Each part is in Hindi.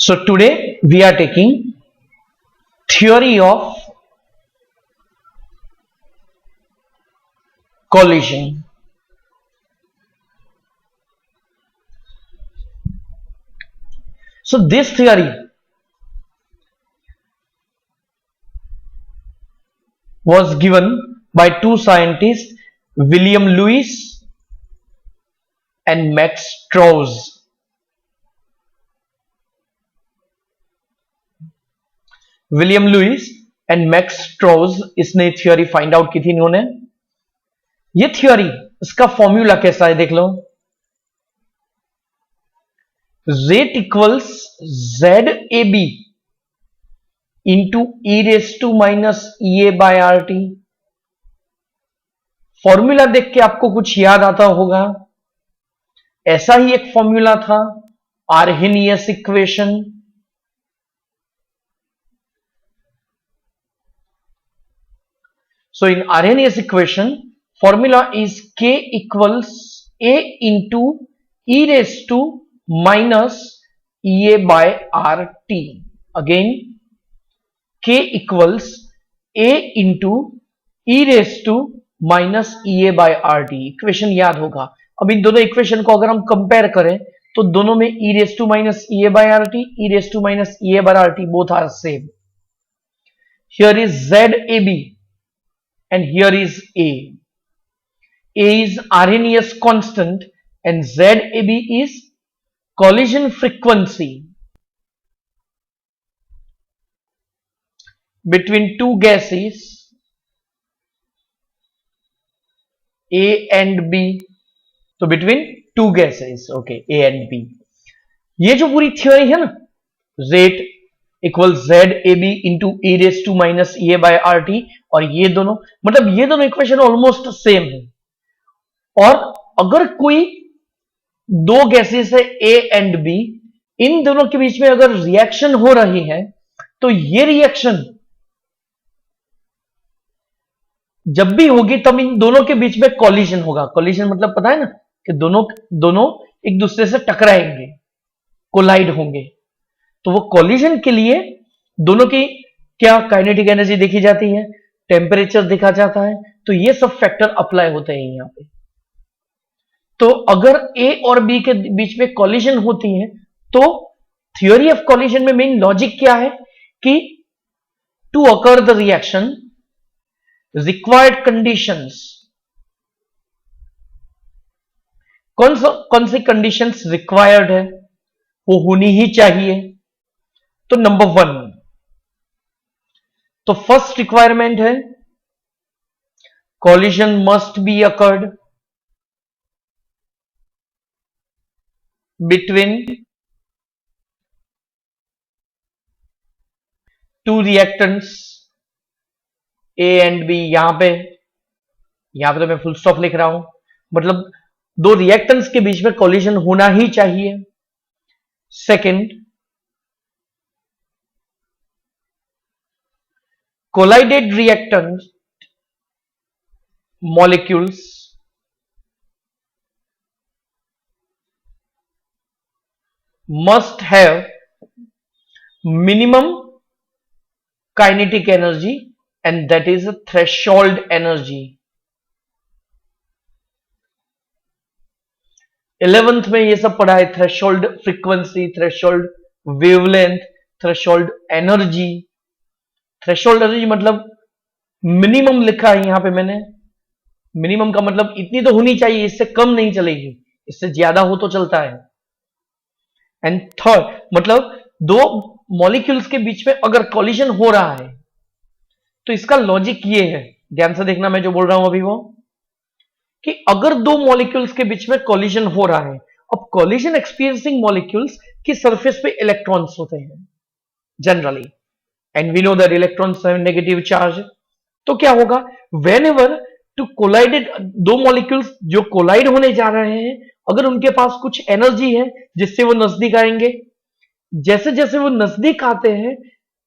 So today we are taking theory of collision. So this theory was given by two scientists, William Lewis and Max Strauss. William Lewis and Max Strauss इसने थ्योरी फाइंड आउट की थी इन्होंने। ये थ्योरी, इसका फॉर्मूला कैसा है देख लो। Rate equals Z A B into E raise to minus E A by R T. Formula देख के आपको कुछ याद आता होगा, ऐसा ही एक फॉर्मूला था Arrhenius equation. So in Arrhenius equation, formula is K equals A into e raised to minus EA by RT. Again, K equals A into e raised to minus EA by RT. Equation याद होगा। अब इन दोनों इक्वेशन को अगर हम कंपेयर करें तो दोनों में e raised to minus EA by RT, e raised to minus EA by RT both are same. Here is ZAB. And here is A. A is Arrhenius constant and ZAB is collision frequency between two gases A and B. So between two gases, okay, A and B. ये जो पूरी थ्योरी है ना, rate equal Z A B into E raise to minus E A by R T, और ये दोनों मतलब ये दोनों इक्वेशन ऑलमोस्ट सेम है। और अगर कोई दो गैसेस है ए एंड बी, इन दोनों के बीच में अगर रिएक्शन हो रही है तो ये रिएक्शन जब भी होगी तब इन दोनों के बीच में कॉलिजन होगा। कॉलिजन मतलब पता है ना कि दोनों एक दूसरे से टकराएंगे, कोलाइड होंगे। तो वो कॉलिजन के लिए दोनों की क्या काइनेटिक एनर्जी देखी जाती है, टेम्परेचर देखा जाता है, तो ये सब फैक्टर अप्लाई होते हैं यहां पे। तो अगर ए और बी के बीच में कॉलिजन होती है तो थ्योरी ऑफ कॉलिजन में मेन लॉजिक क्या है कि to occur the reaction required conditions, कौन सी कंडीशंस रिक्वायर्ड है, वो होनी ही चाहिए। तो नंबर 1, तो फर्स्ट रिक्वायरमेंट है collision must be occurred between two reactants A and B. यहां पे तो मैं फुल स्टॉप लिख रहा हूं, मतलब दो रिएक्टेंट्स के बीच में कॉलिजन होना ही चाहिए। Second, collided reactant molecules must have minimum kinetic energy and that is a threshold energy। 11th में ये सब पढ़ा है, threshold frequency, threshold wavelength, threshold energy. Threshold energy मतलब मिनिमम लिखा है यहां पे मैंने। मिनिमम का मतलब इतनी तो होनी चाहिए, इससे कम नहीं चलेगी, इससे ज्यादा हो तो चलता है। एंड थर्ड मतलब दो मॉलिक्यूल्स के बीच में अगर कॉलिजन हो रहा है तो इसका लॉजिक ये है, ध्यान से देखना मैं जो बोल रहा हूं अभी वो, कि अगर दो मॉलिक्यूल्स के बीच में कॉलिजन हो रहा है, अब कॉलिजन एक्सपीरियंसिंग मॉलिक्यूल्स की सरफेस पे इलेक्ट्रॉन्स होते हैं generally, and we know that electrons have negative charge। तो क्या होगा, whenever to collided, दो मॉलिक्यूल्स जो कोलाइड होने जा रहे हैं, अगर उनके पास कुछ एनर्जी है जिससे वो नजदीक आएंगे, जैसे जैसे वो नजदीक आते हैं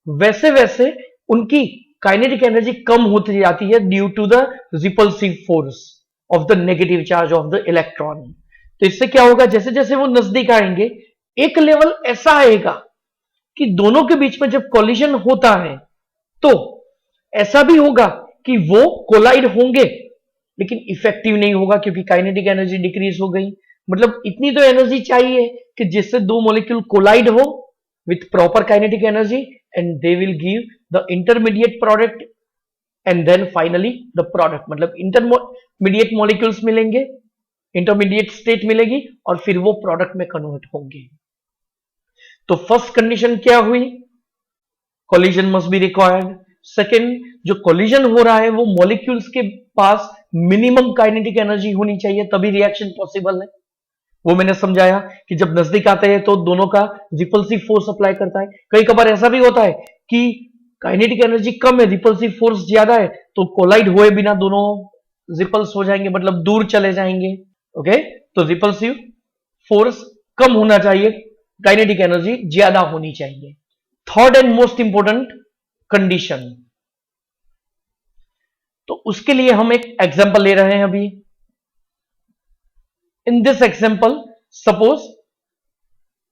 वैसे वैसे उनकी काइनेटिक एनर्जी कम होती जाती है due to the repulsive force of the negative charge of the electron. तो इससे क्या होगा, जैसे जैसे वो नजदीक आएंगे एक लेवल ऐसा आएगा कि दोनों के बीच में जब कोलिजन होता है तो ऐसा भी होगा कि वो कोलाइड होंगे लेकिन इफेक्टिव नहीं होगा क्योंकि काइनेटिक एनर्जी डिक्रीज हो गई। मतलब इतनी तो एनर्जी चाहिए कि जिससे दो मॉलिक्यूल कोलाइड हो with proper kinetic energy and they will give the intermediate product and then finally the product. मतलब इंटरमीडिएट मॉलिक्यूल्स मिलेंगे, इंटरमीडिएट स्टेट मिलेगी और फिर वो प्रोडक्ट में कन्वर्ट होंगे। तो फर्स्ट कंडीशन क्या हुई? Collision must be required. Second, जो कोलिजन हो रहा है वो मॉलिक्यूल्स के पास मिनिमम काइनेटिक एनर्जी होनी चाहिए तभी रिएक्शन पॉसिबल है। वो मैंने समझाया कि जब नजदीक आते हैं तो दोनों का रिपल्सिव फोर्स अप्लाई करता है। कई कबार ऐसा भी होता है कि काइनेटिक एनर्जी कम है, रिपल्सिव फोर्स ज्यादा है, तो कोलाइड हुए बिना दोनों रिपल्स हो जाएंगे, मतलब दूर चले जाएंगे। ओके, तो रिपल्सिव फोर्स कम होना चाहिए, काइनेटिक एनर्जी ज्यादा होनी चाहिए। Third and most important condition, तो उसके लिए हम एक एग्जांपल ले रहे हैं अभी। In this example suppose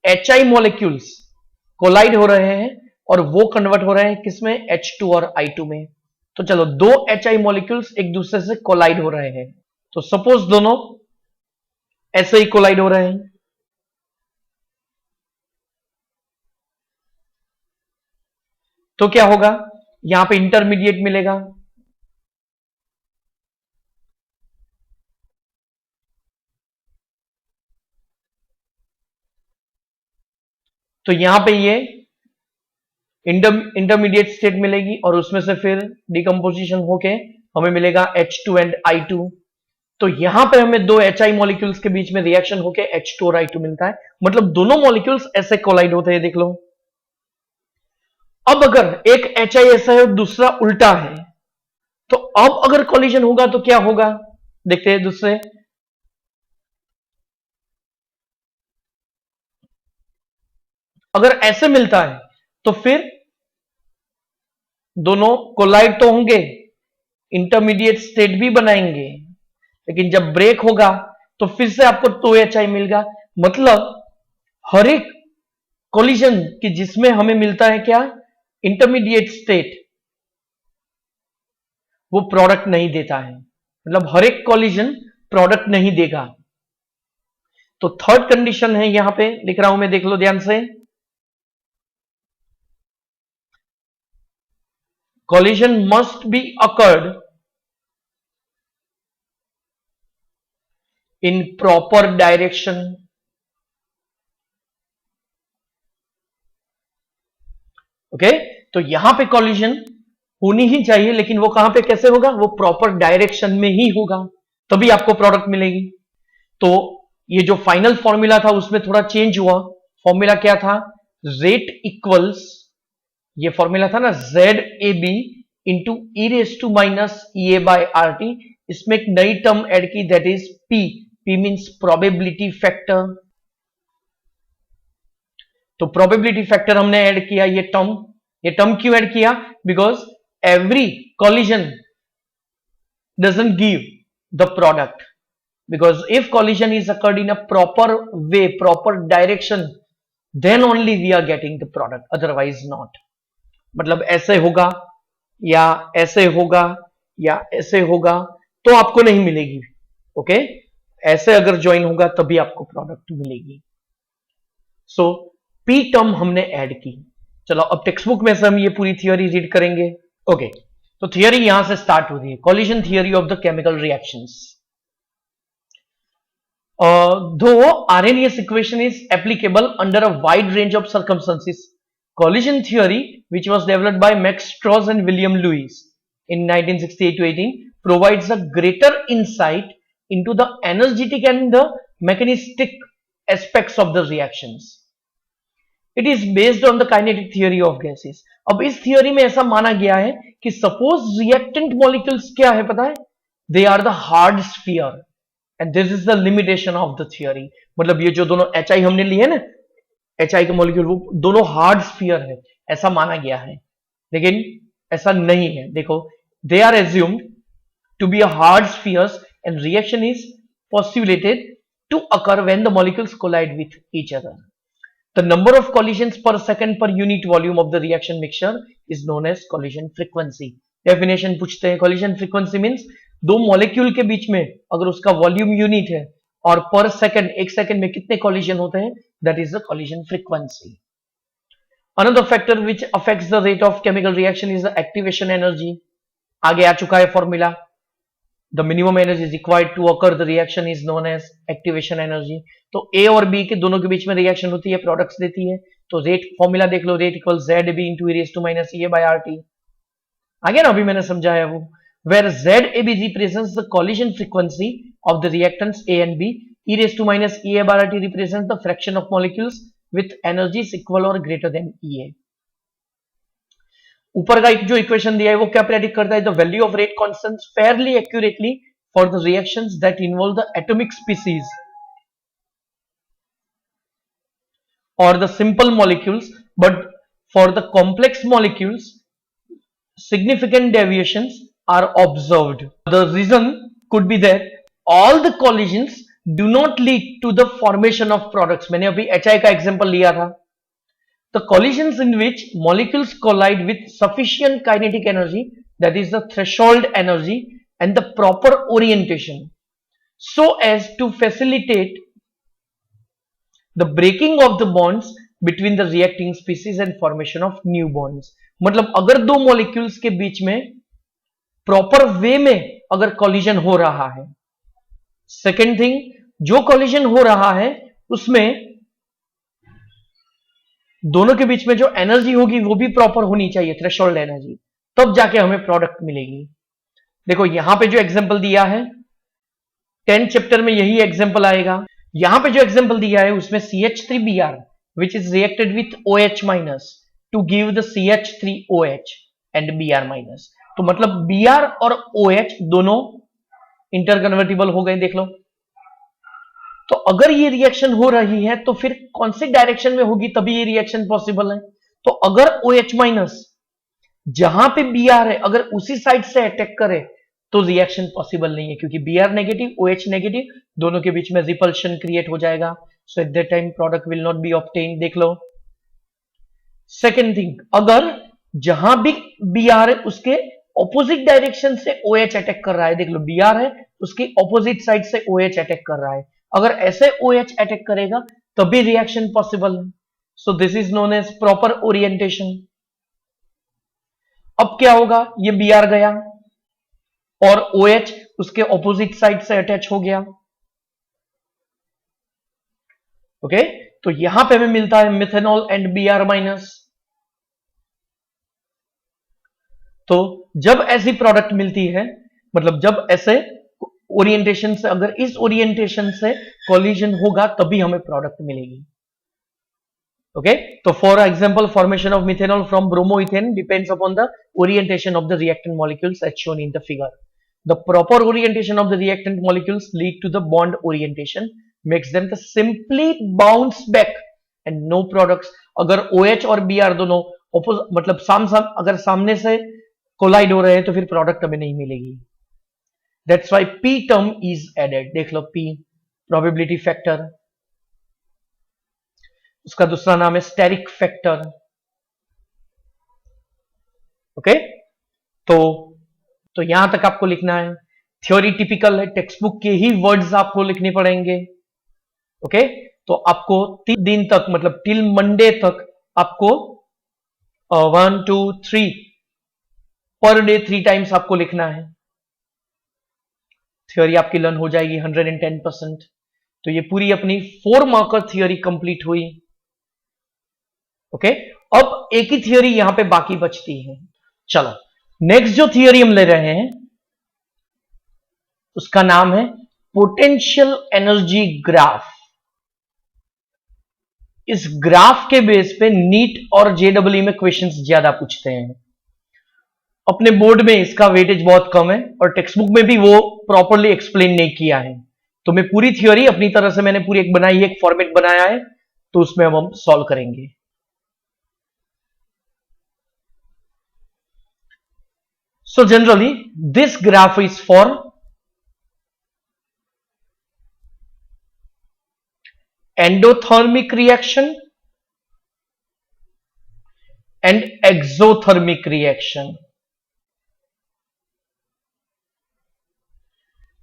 HI molecules collide हो रहे हैं और वो कन्वर्ट हो रहे हैं किसमें? H2 और I2 में। तो चलो, दो HI मॉलिक्यूल्स एक दूसरे से कोलाइड हो रहे हैं, तो सपोज दोनों ऐसे ही कोलाइड हो रहे हैं। तो क्या होगा? यहां पे इंटरमीडिएट मिलेगा, तो यहां पे ये इंटरमीडिएट स्टेट मिलेगी और उसमें से फिर डिकम्पोजिशन होके हमें मिलेगा H2 एंड I2। तो यहां पे हमें दो HI मॉलिक्यूल्स के बीच में रिएक्शन होके H2 और I2 मिलता है, मतलब दोनों मॉलिक्यूल्स ऐसे कोलाइड होते हैं। देख लो, अब अगर एक HI ऐसा है और दूसरा उल्टा है, तो अब अगर कोलिजन होगा तो क्या होगा? देखते हैं दूसरे। अगर ऐसे मिलता है तो फिर दोनों कोलाइड तो होंगे, इंटरमीडिएट स्टेट भी बनाएंगे, लेकिन जब ब्रेक होगा तो फिर से आपको 2HI मिलेगा। मतलब हर एक कोलिजन की जिसमें हमें मिलता है क्या? इंटरमीडिएट स्टेट, वो प्रोडक्ट नहीं देता है। मतलब हर एक कोलिजन प्रोडक्ट नहीं देगा। तो थर्ड कंडीशन है, यहां पे लिख रहा हूं मैं, देख लो ध्यान से। collision must be occurred in proper direction। Okay, तो यहां पे collision होनी ही चाहिए, लेकिन वो कहां पे कैसे होगा? वो प्रॉपर डायरेक्शन में ही होगा, तभी आपको प्रोडक्ट मिलेगी। तो ये जो फाइनल फॉर्मूला था उसमें थोड़ा चेंज हुआ। फॉर्मूला क्या था? रेट इक्वल्स, ये फॉर्मूला था ना, ZAB इंटू e⁻ टी। इसमें एक नई टर्म ऐड की, that is P। P means probability factor. तो प्रोबेबिलिटी फैक्टर हमने ऐड किया, ये टर्म क्यों ऐड किया? Because every collision doesn't give the product, because if collision is occurred in a proper way, proper direction, then only we are getting the product, otherwise not। मतलब ऐसे होगा या ऐसे होगा या ऐसे होगा तो आपको नहीं मिलेगी। ओके, ऐसे अगर ज्वाइन होगा तभी आपको प्रोडक्ट मिलेगी। सो P टर्म हमने ऐड की। चलो, अब टेक्स्ट बुक में से हम ये पूरी थियोरी रीड करेंगे। ओके, तो थियोरी यहां से स्टार्ट होती है, collision theory of the chemical reactions. Though Arrhenius equation is applicable under a wide range of circumstances, collision theory, which was developed by Max Strauss and William Lewis in 1968 to 18, provides a greater insight into the energetic and the mechanistic aspects of the reactions. It is based on the kinetic theory of gases। अब इस थियोरी में ऐसा माना गया है कि सपोज रिएक्टेंट मॉलिक्यूल्स क्या है पता है? They are the hard sphere and this is the limitation of the theory. मतलब ये जो दोनों HI हमने लिए है ना, HI के मॉलिक्यूल, वो दोनों हार्ड स्फीयर है, ऐसा माना गया है, लेकिन ऐसा नहीं है। देखो, they are assumed to be a hard spheres and reaction is postulated to occur when the molecules collide with each other. The number of collisions per second per unit volume of the reaction mixture is known as collision frequency. Definition पूछते हैं, collision frequency means दो मॉलिक्यूल के बीच में अगर उसका वॉल्यूम यूनिट है और पर सेकंड, एक सेकंड में कितने कॉलिजन होते हैं, that is the collision frequency. Another factor which affects the rate of chemical reaction is the activation energy. आगे आ चुका है formula. The minimum energy is required to occur the reaction is known as activation energy. तो A और B के दोनों के बीच में रिएक्शन होती है, प्रोडक्ट्स देती है. तो रेट फॉर्मूला देख लो, rate equal ZB into e raised to minus EA by RT. आगे ना अभी मैंने समझाया वो, where ZAB represents the collision frequency of the reactants A and B, e raised to minus EA by RT represents the fraction of molecules with energies equal or greater than EA. ऊपर का एक जो इक्वेशन दिया है वो क्या प्रेडिक्ट करता है, the value of rate constant fairly accurately for the reactions that involve the atomic species और the simple molecules, but for the complex molecules significant deviations are observed. The reason could be that all the collisions do not lead to the formation of products. मैंने अभी HI का एग्जांपल लिया था. The collisions in which molecules collide with sufficient kinetic energy, that is the threshold energy, and the proper orientation, so as to facilitate the breaking of the bonds between the reacting species and formation of new bonds. मतलब अगर दो मॉलिक्यूल्स के बीच में प्रॉपर वे में अगर कॉलिजन हो रहा है. सेकेंड थिंग, जो कॉलिजन हो रहा है उसमें दोनों के बीच में जो एनर्जी होगी वो भी प्रॉपर होनी चाहिए, थ्रेशोल्ड एनर्जी, तब जाके हमें प्रोडक्ट मिलेगी. देखो यहां पे जो एग्जांपल दिया है 10 चैप्टर में यही एग्जांपल आएगा. यहां पे जो एग्जांपल दिया है उसमें CH3Br which is reacted with OH minus to give the CH3OH and Br minus. तो मतलब Br और OH दोनों इंटरकन्वर्टिबल हो गए. देख लो, तो अगर ये रिएक्शन हो रही है तो फिर कौन सी डायरेक्शन में होगी तभी ये रिएक्शन पॉसिबल है. तो अगर OH माइनस जहां पे Br है अगर उसी साइड से अटैक करे तो रिएक्शन पॉसिबल नहीं है, क्योंकि Br नेगेटिव OH नेगेटिव दोनों के बीच में रिपल्शन क्रिएट हो जाएगा. So at that time product will not be obtained. देख लो. सेकेंड थिंग, अगर जहां भी Br है उसके ऑपोजिट डायरेक्शन से OH अटैक कर रहा है. देख लो, Br है उसकी ऑपोजिट साइड से OH अटैक कर रहा है. अगर ऐसे OH अटैक करेगा तभी रिएक्शन पॉसिबल है. So this is known as proper orientation. अब क्या होगा, ये Br गया और OH उसके ऑपोजिट साइड से अटैच हो गया. ओके, तो यहां पे हमें मिलता है मिथेनॉल एंड Br माइनस. तो जब ऐसी प्रोडक्ट मिलती है, मतलब जब ऐसे ओरिएंटेशन से, अगर इस ओरिएंटेशन से कोलिजन होगा तभी हमें प्रोडक्ट मिलेगी. ओके, तो for example formation of methanol from bromoethane depends upon the orientation of the reactant molecules as shown in the figure. The proper orientation of the reactant molecules lead to the bond orientation makes them the simply bounce back and no products. अगर OH और Br दोनों मतलब अगर सामने से कोलाइड हो रहे हैं तो फिर प्रोडक्ट हमें नहीं मिलेगी. That's why P term is added. देख लो, P प्रोबेबिलिटी फैक्टर, उसका दूसरा नाम है स्टेरिक फैक्टर. ओके, तो यहां तक आपको लिखना है. थ्योरी टिपिकल है, टेक्स्ट बुक के ही वर्ड्स आपको लिखने पड़ेंगे. ओके, तो आपको 3 दिन तक मतलब टिल मंडे तक आपको 1 2 3 पर डे 3 टाइम्स आपको लिखना है. थ्योरी आपकी लर्न हो जाएगी 110%. तो ये पूरी अपनी 4 मार्कर थ्योरी कंप्लीट हुई. ओके, अब एक ही थ्योरी यहां पे बाकी बचती है. चलो, नेक्स्ट जो थ्योरी हम ले रहे हैं उसका नाम है पोटेंशियल एनर्जी ग्राफ. इस ग्राफ के बेस पे नीट और JEE में क्वेश्चंस ज्यादा पूछते हैं. अपने बोर्ड में इसका वेटेज बहुत कम है और टेक्स्ट बुक में भी वो प्रॉपरली एक्सप्लेन नहीं किया है. तो मैं पूरी थ्योरी अपनी तरह से मैंने पूरी एक बनाई है, एक फॉर्मेट बनाया है, तो उसमें अब हम सॉल्व करेंगे. So generally this graph is for endothermic reaction and exothermic reaction.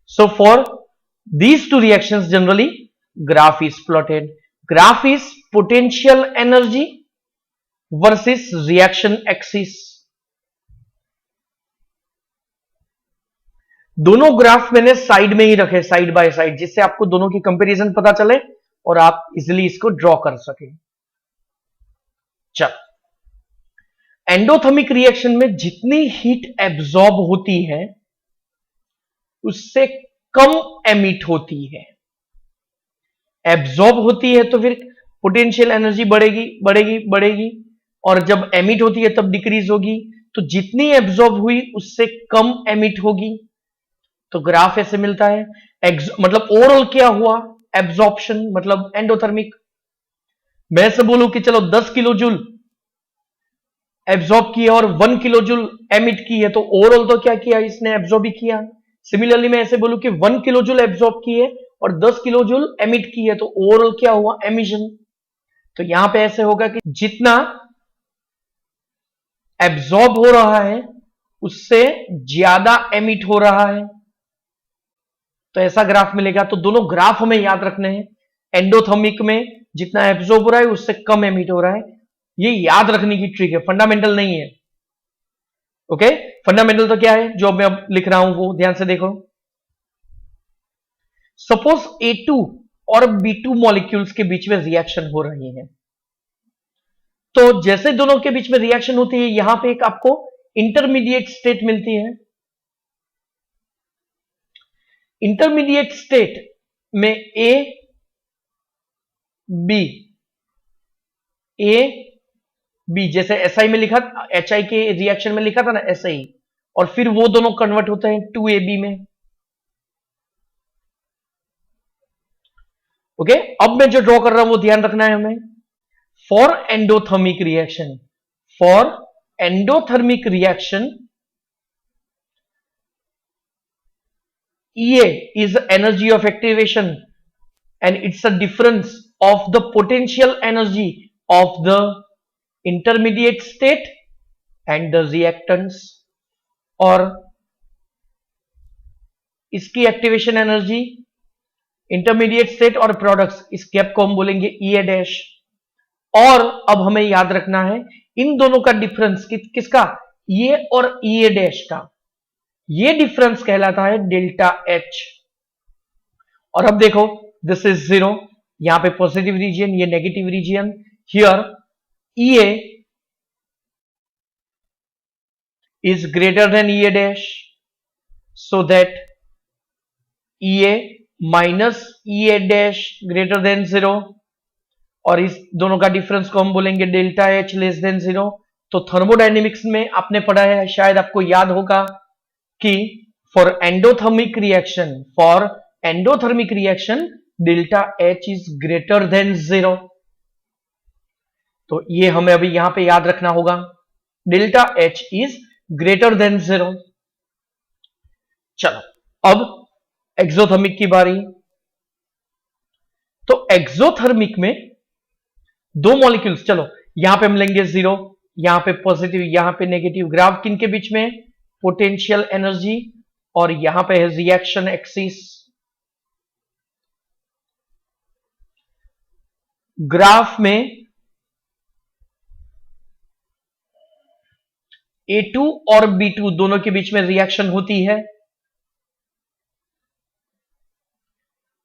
So for these two reactions generally graph is plotted. Graph is potential energy versus reaction axis. दोनों ग्राफ मैंने साइड में ही रखे, साइड बाय साइड, जिससे आपको दोनों की कंपैरिजन पता चले और आप इजिली इसको ड्रॉ कर सके। चल, एंडोथर्मिक रिएक्शन में जितनी हीट एब्जॉर्ब होती है उससे कम एमिट होती है। एब्जॉर्ब होती है तो फिर पोटेंशियल एनर्जी बढ़ेगी बढ़ेगी बढ़ेगी, और जब एमिट होती है तब डिक्रीज होगी। तो जितनी एब्जॉर्ब हुई उससे कम एमिट होगी। तो ग्राफ ऐसे मिलता है। मतलब ओवरऑल क्या हुआ, एब्जॉर्प्शन मतलब एंडोथर्मिक। मैं ऐसे बोलूं कि चलो 10 किलो जूल एब्जॉर्ब किया और 1 किलो जूल एमिट की है, तो ओवरऑल तो क्या किया इसने, एब्जॉर्ब ही किया। सिमिलरली मैं ऐसे बोलूं कि 1 किलो जूल एब्जॉर्ब की है और 10 किलो जूल एमिट की है, तो ओवरऑल क्या हुआ, एमिशन। तो यहां पे ऐसे होगा कि जितना एब्जॉर्ब हो रहा है उससे ज्यादा एमिट हो रहा है, तो ऐसा ग्राफ मिलेगा। तो दोनों ग्राफ हमें याद रखने हैं। एंडोथर्मिक में जितना एब्जॉर्ब हो रहा है उससे कम एमिट हो रहा है, ये याद रखने की ट्रिक है, फंडामेंटल नहीं है। ओके, फंडामेंटल तो क्या है जो मैं अब लिख रहा हूं वो ध्यान से देखो। सपोज A2 और B2 मॉलिक्यूल्स के बीच में रिएक्शन हो रही है, तो जैसे दोनों के बीच में रिएक्शन होती है यहां पे एक आपको इंटरमीडिएट स्टेट मिलती है। इंटरमीडिएट स्टेट में ए बी, ए बी जैसे SI में लिखा, HI के रिएक्शन में लिखा था ना SI, और फिर वो दोनों कन्वर्ट होते हैं 2AB में। ओके, अब मैं जो ड्रॉ कर रहा हूं वो ध्यान रखना है हमें। For endothermic reaction, for endothermic reaction EA is the energy of activation and it's a difference of the potential energy of the intermediate state and the reactants, और इसकी एक्टिवेशन एनर्जी इंटरमीडिएट स्टेट और प्रोडक्ट्स, इस गैप को हम बोलेंगे EA डैश। और अब हमें याद रखना है इन दोनों का डिफरेंस किसका, EA और EA डैश का, ये डिफरेंस कहलाता है डेल्टा H। और अब देखो दिस इज 0, यहां पे पॉजिटिव रीजन, ये negative reason. Here EA is greater than EA dash, so that EA minus EA dash greater than 0, और इस दोनों का डिफरेंस को हम बोलेंगे डेल्टा H लेस देन 0। तो थर्मोडायनेमिक्स में आपने पढ़ा है, शायद आपको याद होगा कि for endothermic reaction delta H is greater then 0। तो ये हमें अभी यहां पे याद रखना होगा, delta H is greater then 0। चलो अब एक्सोथर्मिक की बारी। तो एक्सोथर्मिक में दो मॉलिक्यूल्स, चलो यहां पे हम लेंगे 0, यहां पे पॉजिटिव, यहां पे नेगेटिव। ग्राफ किन के बीच में, पोटेंशियल एनर्जी, और यहां पे है रिएक्शन एक्सिस। ग्राफ में A2 और B2 दोनों के बीच में रिएक्शन होती है।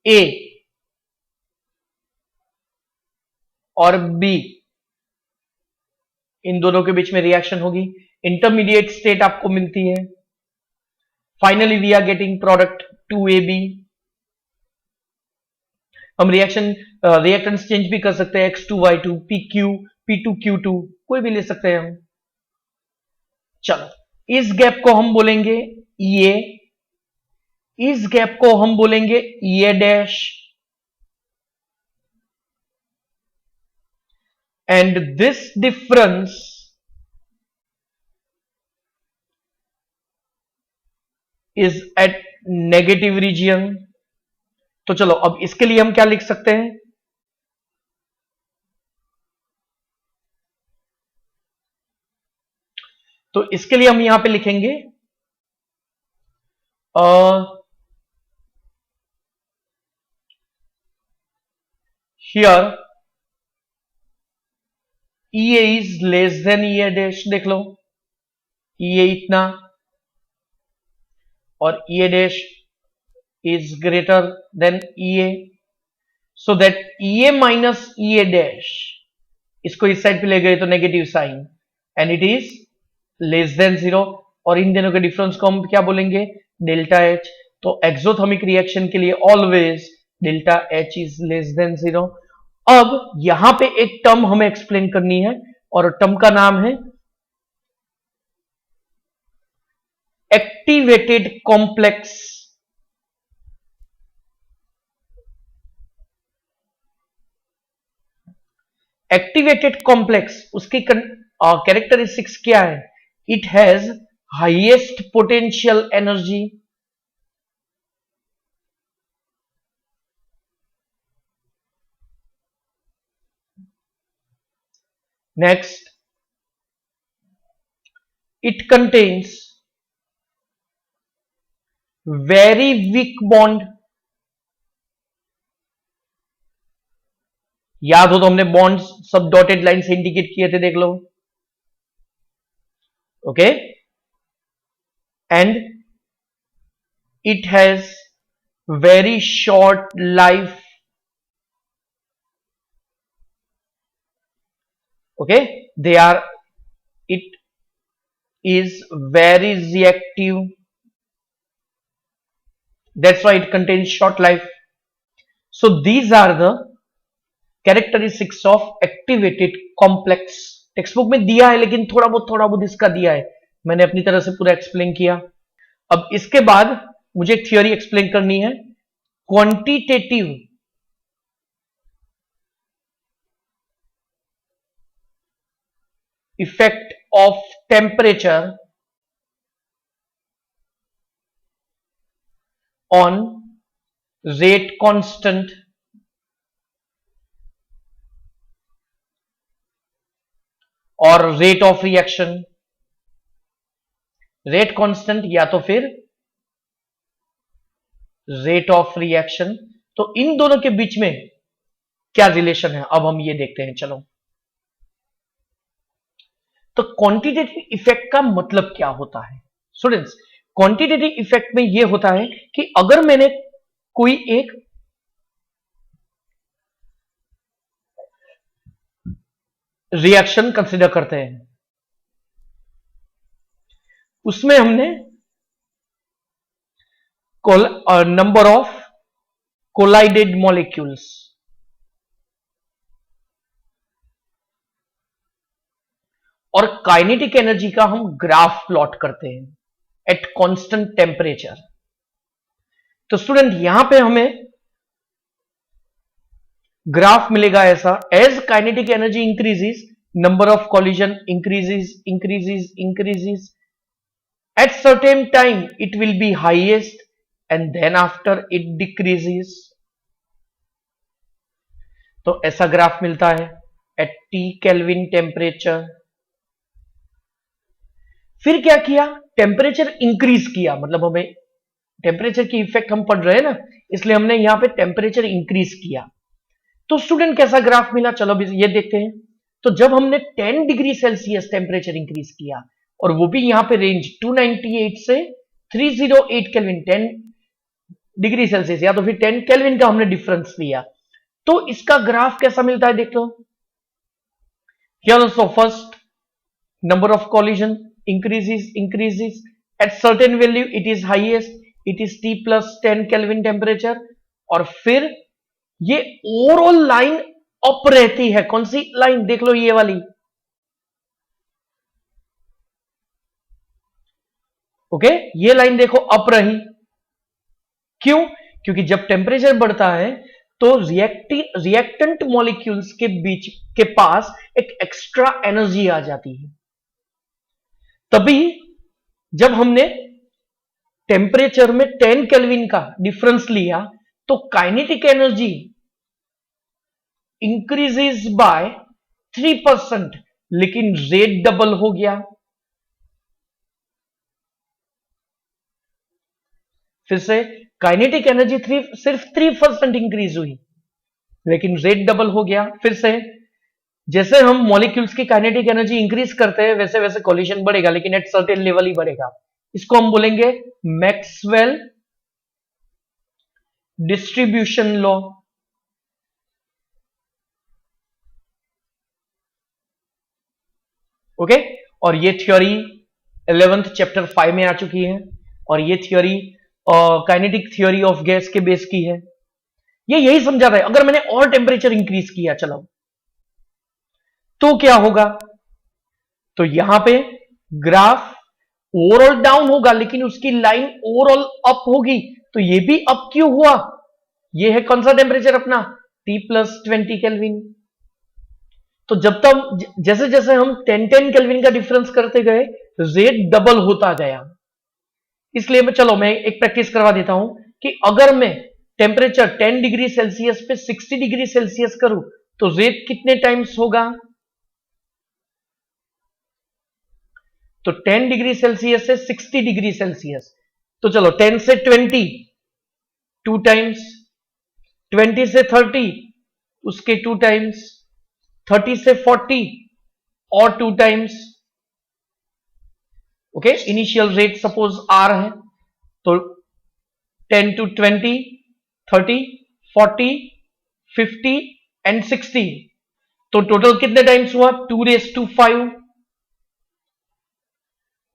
A और B इन दोनों के बीच में रिएक्शन होगी, इंटरमीडिएट स्टेट आपको मिलती है। Finally we are getting product 2AB। हम रिएक्टेंस चेंज भी कर सकते हैं, X2Y2, PQ, P2Q2, कोई भी ले सकते हैं हम। चलो इस गैप को हम बोलेंगे EA, इस गैप को हम बोलेंगे EA dash, and this difference is at negative region. तो चलो अब इसके लिए हम क्या लिख सकते हैं, तो इसके लिए हम यहां पे लिखेंगे here EA is less than EA dash, देख लो EA इतना और EA dash is greater than EA, so that EA minus EA dash, इसको इस साइड पे ले गए तो negative sign, and it is less than 0, और इन दोनों के डिफरेंस को हम क्या बोलेंगे, डेल्टा H। तो एक्सोथर्मिक रिएक्शन के लिए always delta H is less than 0। अब यहां पे एक टर्म हमें एक्सप्लेन करनी है और टर्म का नाम है एक्टिवेटेड कॉम्प्लेक्स। एक्टिवेटेड कॉम्प्लेक्स, उसकी कैरेक्टरिस्टिक्स क्या है, it has highest potential energy, next it contains very weak bond। याद हो तो हमने बॉन्ड्स सब डॉटेड लाइन से इंडिकेट किए थे, देख लो, okay, and it has very short life, okay, it is very reactive, that's why it contains short life। So these are the characteristics of activated complex। Text book में दिया है लेकिन थोड़ा बहुत इसका दिया है, मैंने अपनी तरह से पूरा एक्सप्लेन किया। अब इसके बाद मुझे एक थियोरी एक्सप्लेन करनी है, quantitative effect of temperature on rate constant और rate of reaction. Rate constant या तो फिर रेट ऑफ रिएक्शन, तो इन दोनों के बीच में क्या रिलेशन है, अब हम ये देखते हैं। चलो, तो क्वांटिटेटिव इफेक्ट का मतलब क्या होता है स्टूडेंट्स? क्वांटिटेटिव इफेक्ट में यह होता है कि अगर मैंने कोई एक रिएक्शन कंसिडर करते हैं, उसमें हमने नंबर ऑफ कोलाइडेड मॉलिक्यूल्स और काइनेटिक एनर्जी का हम ग्राफ प्लॉट करते हैं एट कांस्टेंट टेम्परेचर। तो स्टूडेंट यहां पे हमें ग्राफ मिलेगा ऐसा, as kinetic energy increases number of collision increases at certain time it will be highest and then after it decreases. तो ऐसा ग्राफ मिलता है एट टी केल्विन टेम्परेचर। फिर क्या किया, टेम्परेचर इंक्रीज किया, मतलब हमें टेम्परेचर की इफेक्ट हम पढ़ रहे हैं ना, इसलिए हमने यहां पे टेम्परेचर इंक्रीज किया। तो स्टूडेंट कैसा ग्राफ मिला, चलो ये देखते हैं। तो जब हमने 10 डिग्री सेल्सियस टेम्परेचर इंक्रीज किया, और वो भी यहां पे रेंज 298 से 308 केल्विन, 10 डिग्री सेल्सियस या तो फिर 10 केल्विन का हमने डिफरेंस लिया, तो इसका ग्राफ कैसा मिलता है देख लो। Here first number of collision increases at certain value it is highest, it is T plus 10 Kelvin temperature, और फिर ये ओवरऑल लाइन अप रहती है। कौन सी लाइन देख लो, ये वाली, ओके, ये लाइन देखो अप रही। क्यों? क्योंकि जब टेम्परेचर बढ़ता है तो रिएक्टेंट मॉलिक्यूल्स के बीच के पास एक एक्स्ट्रा एनर्जी आ जाती है। तभी जब हमने टेम्परेचर में 10 केल्विन का डिफरेंस लिया तो काइनेटिक एनर्जी इंक्रीजेस बाय 3%, लेकिन रेट डबल हो गया। फिर से काइनेटिक एनर्जी सिर्फ 3% इंक्रीज हुई, लेकिन रेट डबल हो गया। फिर से जैसे हम मॉलिक्यूल्स की काइनेटिक एनर्जी इंक्रीज करते हैं वैसे वैसे कोलिशन बढ़ेगा, लेकिन एट सर्टेन लेवल ही बढ़ेगा। इसको हम बोलेंगे मैक्सवेल डिस्ट्रीब्यूशन लॉ। ओके, और ये थ्योरी 11th चैप्टर 5 में आ चुकी है, और ये theory kinetic theory of gas के बेस की है। ये यही समझा रहा है, अगर मैंने और टेम्परेचर इंक्रीज किया चलो तो क्या होगा, तो यहां पे ग्राफ ओवरऑल डाउन होगा लेकिन उसकी लाइन ओवरऑल अप होगी। तो ये भी अप क्यों हुआ, ये है कौन सा टेम्परेचर अपना T+20 केल्विन। तो जब तक जैसे जैसे हम 10 केल्विन का डिफरेंस करते गए रेट डबल होता गया। इसलिए मैं एक प्रैक्टिस करवा देता हूं कि अगर मैं टेम्परेचर 10 डिग्री सेल्सियस पे 60 डिग्री सेल्सियस करूं तो रेट कितने टाइम्स होगा, तो 10 डिग्री सेल्सियस से 60 डिग्री सेल्सियस, तो चलो 10 से 20 2 टाइम्स, 20 से 30 उसके 2 टाइम्स, 30 से 40 और 2 times. Okay, initial rate suppose R है, तो 10 to 20, 30, 40, 50 एंड 60, तो टोटल कितने टाइम्स हुआ 2⁵,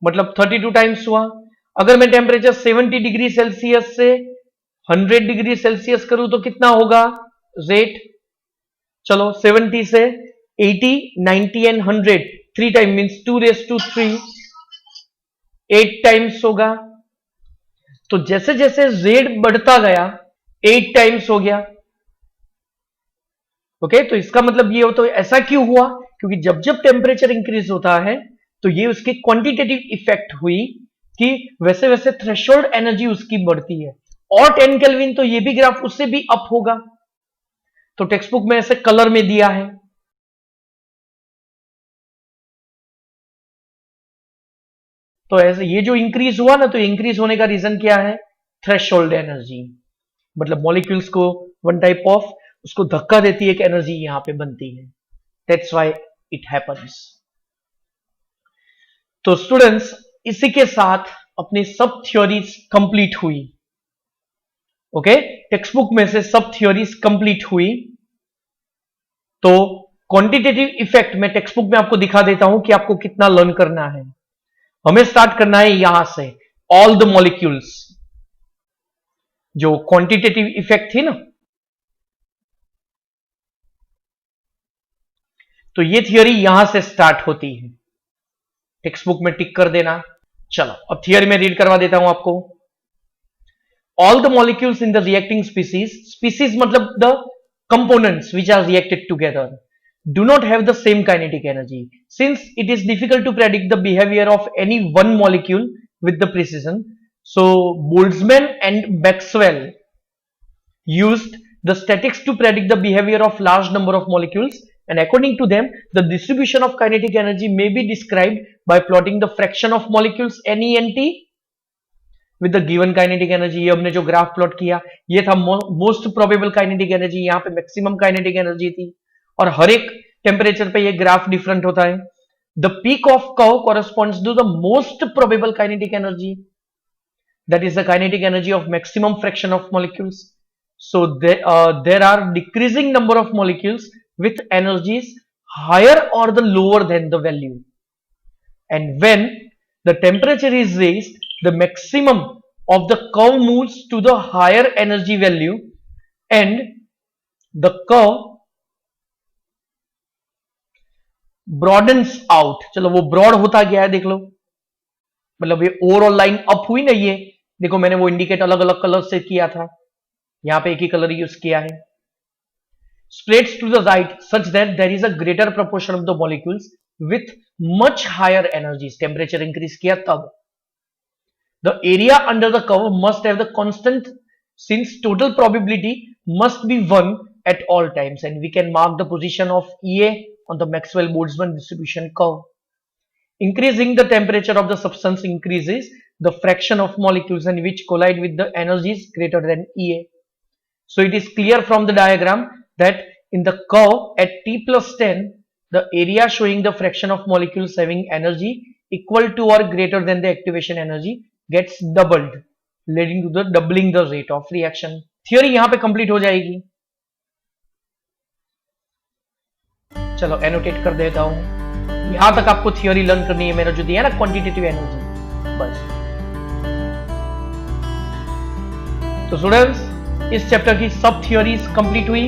मतलब 32 टाइम्स हुआ। अगर मैं टेम्परेचर 70 डिग्री सेल्सियस से 100 डिग्री सेल्सियस करूं तो कितना होगा रेट, चलो 70 से 80, 90 एंड 100, 3 टाइम मीन्स 2⁵, 8 टाइम्स होगा। तो जैसे जैसे रेट बढ़ता गया 8 टाइम्स हो गया। ओके, तो इसका मतलब ये हो, तो ऐसा क्यों हुआ, क्योंकि जब जब टेम्परेचर इंक्रीज होता है तो ये उसकी क्वांटिटेटिव इफेक्ट हुई कि वैसे वैसे थ्रेशोल्ड एनर्जी उसकी बढ़ती है। और 10 केल्विन तो ये भी ग्राफ उससे भी अप होगा, तो टेक्स्ट बुक में ऐसे कलर में दिया है। तो ऐसे ये जो इंक्रीज हुआ ना, तो इंक्रीज होने का रीजन क्या है, थ्रेशोल्ड एनर्जी, मतलब मॉलिक्यूल्स को वन टाइप ऑफ उसको धक्का देती है, एक एनर्जी यहां पे बनती है, दैट्स व्हाई इट हैपेंस। तो स्टूडेंट्स, इसी के साथ अपनी सब थ्योरीज कंप्लीट हुई। ओके, टेक्स्ट बुक में से सब थ्योरीज कंप्लीट हुई। तो क्वांटिटेटिव इफेक्ट मैं टेक्स्ट बुक में आपको दिखा देता हूं कि आपको कितना लर्न करना है। हमें स्टार्ट करना है यहां से, ऑल द मॉलिक्यूल्स, जो क्वांटिटेटिव इफेक्ट थी ना, तो ये थियरी यहां से स्टार्ट होती है, टेक्स्ट बुक में टिक कर देना। चलो अब थियरी में रीड करवा देता हूं आपको। All the molecules in the reacting species मतलब the components which are reacted together do not have the same kinetic energy. Since it is difficult to predict the behavior of any one molecule with the precision, so Boltzmann and Maxwell used the statics to predict the behavior of large number of molecules, and according to them the distribution of kinetic energy may be described by plotting the fraction of molecules Ne and T with the given kinetic energy। ये हमने जो ग्राफ प्लॉट किया ये था मोस्ट प्रोबेबल काइनेटिक एनर्जी, यहाँ पे मैक्सिमम काइनेटिक एनर्जी थी, और हर एक टेम्परेचर पे ये ग्राफ डिफरेंट होता है। The peak of curve corresponds to the most probable kinetic energy, that is the kinetic energy of maximum fraction of molecules. So there are decreasing number of molecules with energies higher or the lower than the value, and when the temperature is raised the maximum of the curve moves to the higher energy value and the curve broadens out। चलो वो ब्रॉड होता गया है, देख लो, मतलब ये ओवरऑल लाइन अप हुई ना, ये देखो मैंने वो इंडिकेट अलग अलग कलर से किया था, यहां पे एक ही कलर यूज किया है। spreads to the right such that there is a greater proportion of the molecules with much higher energies, temperature increase किया तब। the area under the curve must have the constant since total probability must be 1 at all times, and we can mark the position of EA on the Maxwell-Boltzmann distribution curve। Increasing the temperature of the substance increases the fraction of molecules and which collide with the energy is greater than EA. So it is clear from the diagram that in the curve at t plus 10, the area showing the fraction of molecules having energy equal to or greater than the activation energy gets doubled, leading to the doubling the rate of reaction. Theory यहाँ पे complete हो जाएगी. चलो एनोटेट कर देता हूं. यहां तक आपको थियोरी लर्न करनी है. मैंने जो दिया ना क्वांटिटेटिव एनर्जी, बस. तो स्टूडेंट्स, इस चैप्टर की सब थियोरीज कंप्लीट हुई.